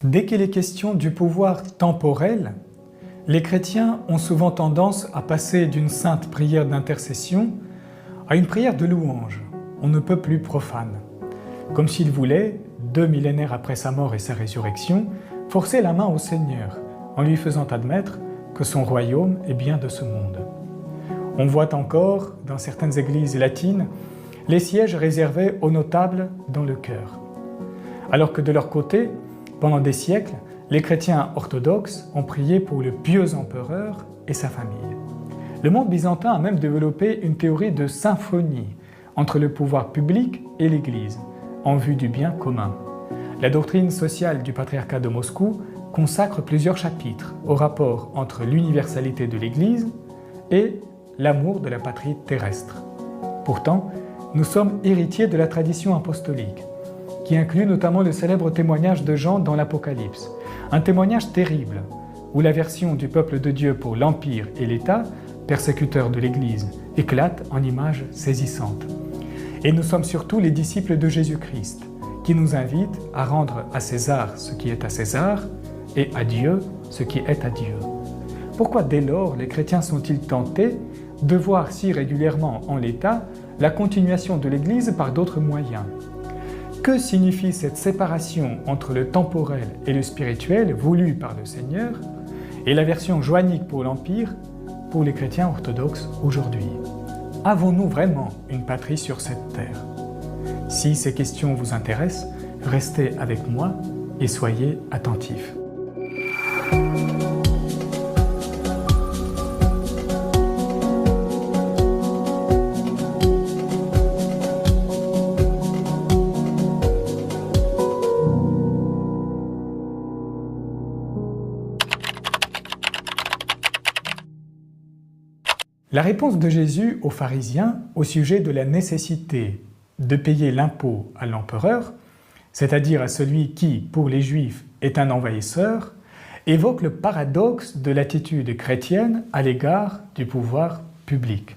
Dès qu'il est question du pouvoir temporel, les chrétiens ont souvent tendance à passer d'une sainte prière d'intercession à une prière de louange, on ne peut plus profane, comme s'ils voulaient, 2 millénaires après sa mort et sa résurrection, forcer la main au Seigneur en lui faisant admettre que son royaume est bien de ce monde. On voit encore, dans certaines églises latines, les sièges réservés aux notables dans le cœur. Alors que de leur côté, pendant des siècles, les chrétiens orthodoxes ont prié pour le pieux empereur et sa famille. Le monde byzantin a même développé une théorie de symphonie entre le pouvoir public et l'Église, en vue du bien commun. La doctrine sociale du patriarcat de Moscou consacre plusieurs chapitres au rapport entre l'universalité de l'Église et l'amour de la patrie terrestre. Pourtant, nous sommes héritiers de la tradition apostolique, qui inclut notamment le célèbre témoignage de Jean dans l'Apocalypse, un témoignage terrible, où l'aversion du peuple de Dieu pour l'Empire et l'État, persécuteur de l'Église, éclate en images saisissantes. Et nous sommes surtout les disciples de Jésus-Christ, qui nous invitent à rendre à César ce qui est à César et à Dieu ce qui est à Dieu. Pourquoi dès lors les chrétiens sont-ils tentés de voir si régulièrement en l'État la continuation de l'Église par d'autres moyens? Que signifie cette séparation entre le temporel et le spirituel voulue par le Seigneur et la version joannique pour l'Empire pour les chrétiens orthodoxes aujourd'hui? Avons-nous vraiment une patrie sur cette terre? Si ces questions vous intéressent, restez avec moi et soyez attentifs. La réponse de Jésus aux pharisiens au sujet de la nécessité de payer l'impôt à l'empereur, c'est-à-dire à celui qui, pour les Juifs, est un envahisseur, évoque le paradoxe de l'attitude chrétienne à l'égard du pouvoir public.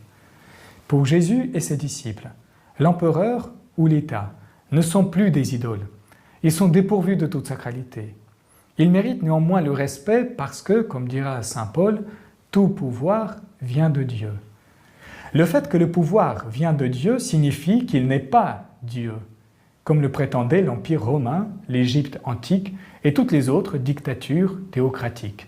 Pour Jésus et ses disciples, l'empereur ou l'État ne sont plus des idoles, ils sont dépourvus de toute sacralité. Ils méritent néanmoins le respect parce que, comme dira saint Paul, tout pouvoir vient de Dieu. Le fait que le pouvoir vient de Dieu signifie qu'il n'est pas Dieu, comme le prétendait l'Empire romain, l'Égypte antique et toutes les autres dictatures théocratiques.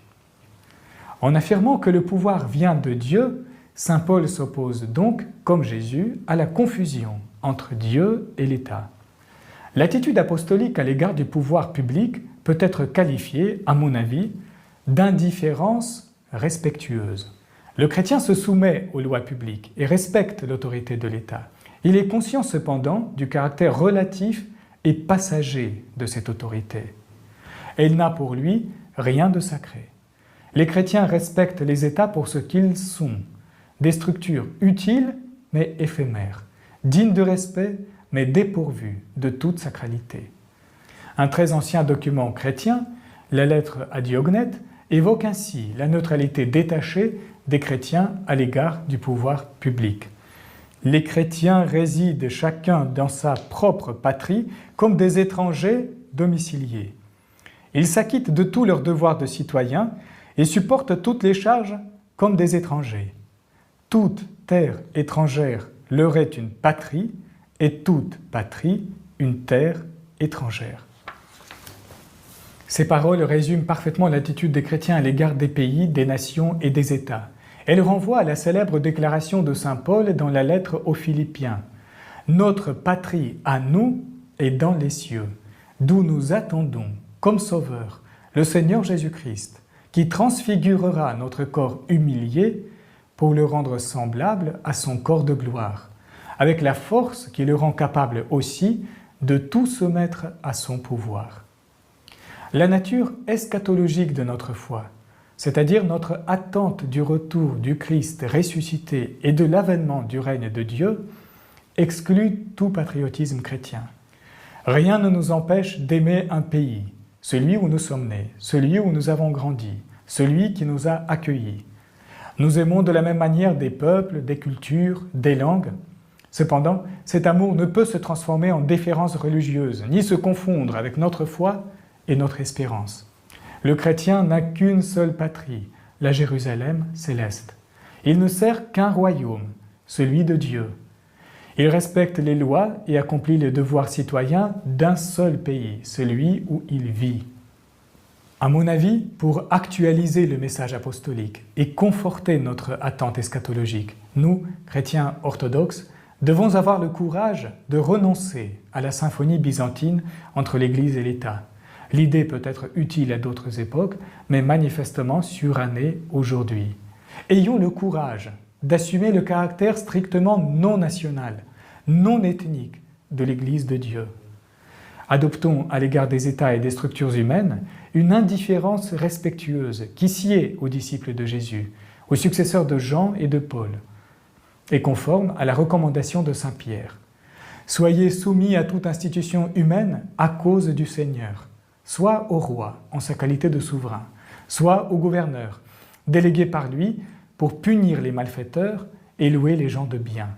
En affirmant que le pouvoir vient de Dieu, saint Paul s'oppose donc, comme Jésus, à la confusion entre Dieu et l'État. L'attitude apostolique à l'égard du pouvoir public peut être qualifiée, à mon avis, d'indifférence respectueuse. Le chrétien se soumet aux lois publiques et respecte l'autorité de l'État. Il est conscient cependant du caractère relatif et passager de cette autorité. Elle n'a pour lui rien de sacré. Les chrétiens respectent les États pour ce qu'ils sont, des structures utiles mais éphémères, dignes de respect mais dépourvues de toute sacralité. Un très ancien document chrétien, la lettre à Diognète, évoque ainsi la neutralité détachée des chrétiens à l'égard du pouvoir public. Les chrétiens résident chacun dans sa propre patrie comme des étrangers domiciliés. Ils s'acquittent de tous leurs devoirs de citoyens et supportent toutes les charges comme des étrangers. Toute terre étrangère leur est une patrie et toute patrie une terre étrangère. Ces paroles résument parfaitement l'attitude des chrétiens à l'égard des pays, des nations et des États. Elles renvoient à la célèbre déclaration de saint Paul dans la lettre aux Philippiens. « Notre patrie à nous est dans les cieux, d'où nous attendons, comme Sauveur, le Seigneur Jésus-Christ, qui transfigurera notre corps humilié pour le rendre semblable à son corps de gloire, avec la force qui le rend capable aussi de tout soumettre à son pouvoir. » La nature eschatologique de notre foi, c'est-à-dire notre attente du retour du Christ ressuscité et de l'avènement du règne de Dieu, exclut tout patriotisme chrétien. Rien ne nous empêche d'aimer un pays, celui où nous sommes nés, celui où nous avons grandi, celui qui nous a accueillis. Nous aimons de la même manière des peuples, des cultures, des langues. Cependant, cet amour ne peut se transformer en déférence religieuse, ni se confondre avec notre foi est notre espérance. Le chrétien n'a qu'une seule patrie, la Jérusalem céleste. Il ne sert qu'un royaume, celui de Dieu. Il respecte les lois et accomplit les devoirs citoyens d'un seul pays, celui où il vit. À mon avis, pour actualiser le message apostolique et conforter notre attente eschatologique, nous, chrétiens orthodoxes, devons avoir le courage de renoncer à la symphonie byzantine entre l'Église et l'État. L'idée peut être utile à d'autres époques, mais manifestement surannée aujourd'hui. Ayons le courage d'assumer le caractère strictement non national, non ethnique de l'Église de Dieu. Adoptons à l'égard des États et des structures humaines une indifférence respectueuse qui sied aux disciples de Jésus, aux successeurs de Jean et de Paul, et conforme à la recommandation de saint Pierre. Soyez soumis à toute institution humaine à cause du Seigneur, soit au roi en sa qualité de souverain, soit au gouverneur, délégué par lui pour punir les malfaiteurs et louer les gens de bien.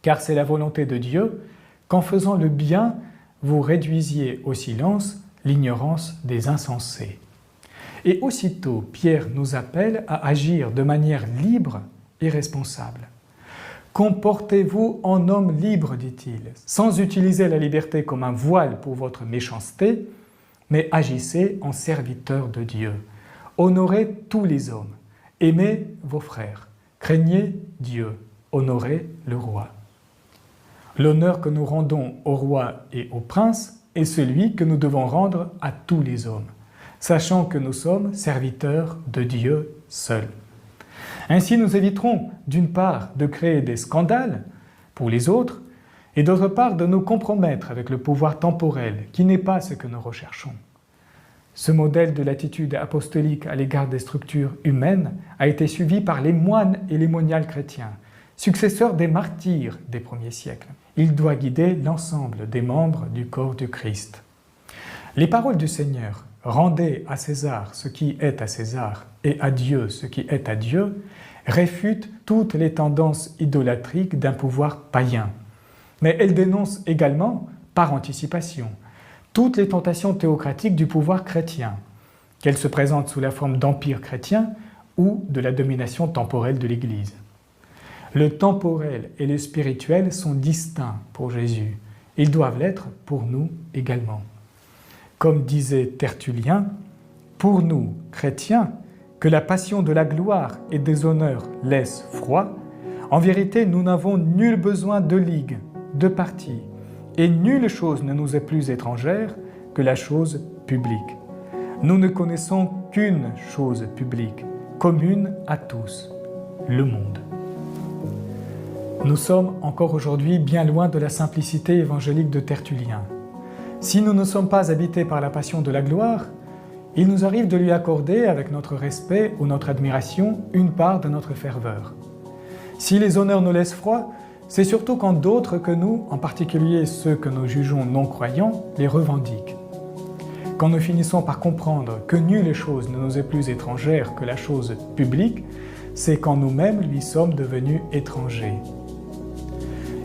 Car c'est la volonté de Dieu qu'en faisant le bien, vous réduisiez au silence l'ignorance des insensés. Et aussitôt, Pierre nous appelle à agir de manière libre et responsable. Comportez-vous en homme libre, dit-il, sans utiliser la liberté comme un voile pour votre méchanceté, mais agissez en serviteur de Dieu. Honorez tous les hommes, aimez vos frères, craignez Dieu, honorez le roi. L'honneur que nous rendons au roi et au prince est celui que nous devons rendre à tous les hommes, sachant que nous sommes serviteurs de Dieu seul. Ainsi, nous éviterons d'une part de créer des scandales pour les autres et d'autre part de nous compromettre avec le pouvoir temporel qui n'est pas ce que nous recherchons. Ce modèle de l'attitude apostolique à l'égard des structures humaines a été suivi par les moines et les moniales chrétiens, successeurs des martyrs des premiers siècles. Il doit guider l'ensemble des membres du corps du Christ. Les paroles du Seigneur « Rendez à César ce qui est à César et à Dieu ce qui est à Dieu » réfutent toutes les tendances idolâtriques d'un pouvoir païen. Mais elles dénoncent également, par anticipation, toutes les tentations théocratiques du pouvoir chrétien, qu'elles se présentent sous la forme d'empire chrétien ou de la domination temporelle de l'Église. Le temporel et le spirituel sont distincts pour Jésus. Ils doivent l'être pour nous également. Comme disait Tertullien, « Pour nous, chrétiens, que la passion de la gloire et des honneurs laisse froid, en vérité nous n'avons nul besoin de ligue, de parti, et nulle chose ne nous est plus étrangère que la chose publique. Nous ne connaissons qu'une chose publique, commune à tous, le monde. » Nous sommes encore aujourd'hui bien loin de la simplicité évangélique de Tertullien. Si nous ne sommes pas habités par la passion de la gloire, il nous arrive de lui accorder, avec notre respect ou notre admiration, une part de notre ferveur. Si les honneurs nous laissent froid, c'est surtout quand d'autres que nous, en particulier ceux que nous jugeons non-croyants, les revendiquent. Quand nous finissons par comprendre que nulle chose ne nous est plus étrangère que la chose publique, c'est quand nous-mêmes lui sommes devenus étrangers.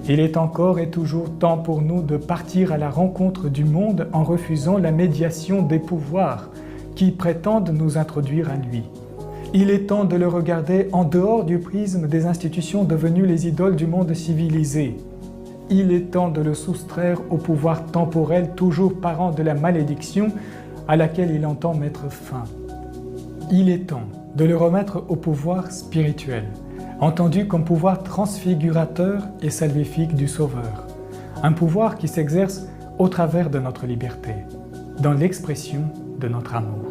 Il est encore et toujours temps pour nous de partir à la rencontre du monde en refusant la médiation des pouvoirs qui prétendent nous introduire à lui. Il est temps de le regarder en dehors du prisme des institutions devenues les idoles du monde civilisé. Il est temps de le soustraire au pouvoir temporel toujours parent de la malédiction à laquelle il entend mettre fin. Il est temps de le remettre au pouvoir spirituel, entendu comme pouvoir transfigurateur et salvifique du Sauveur, un pouvoir qui s'exerce au travers de notre liberté, dans l'expression de notre amour.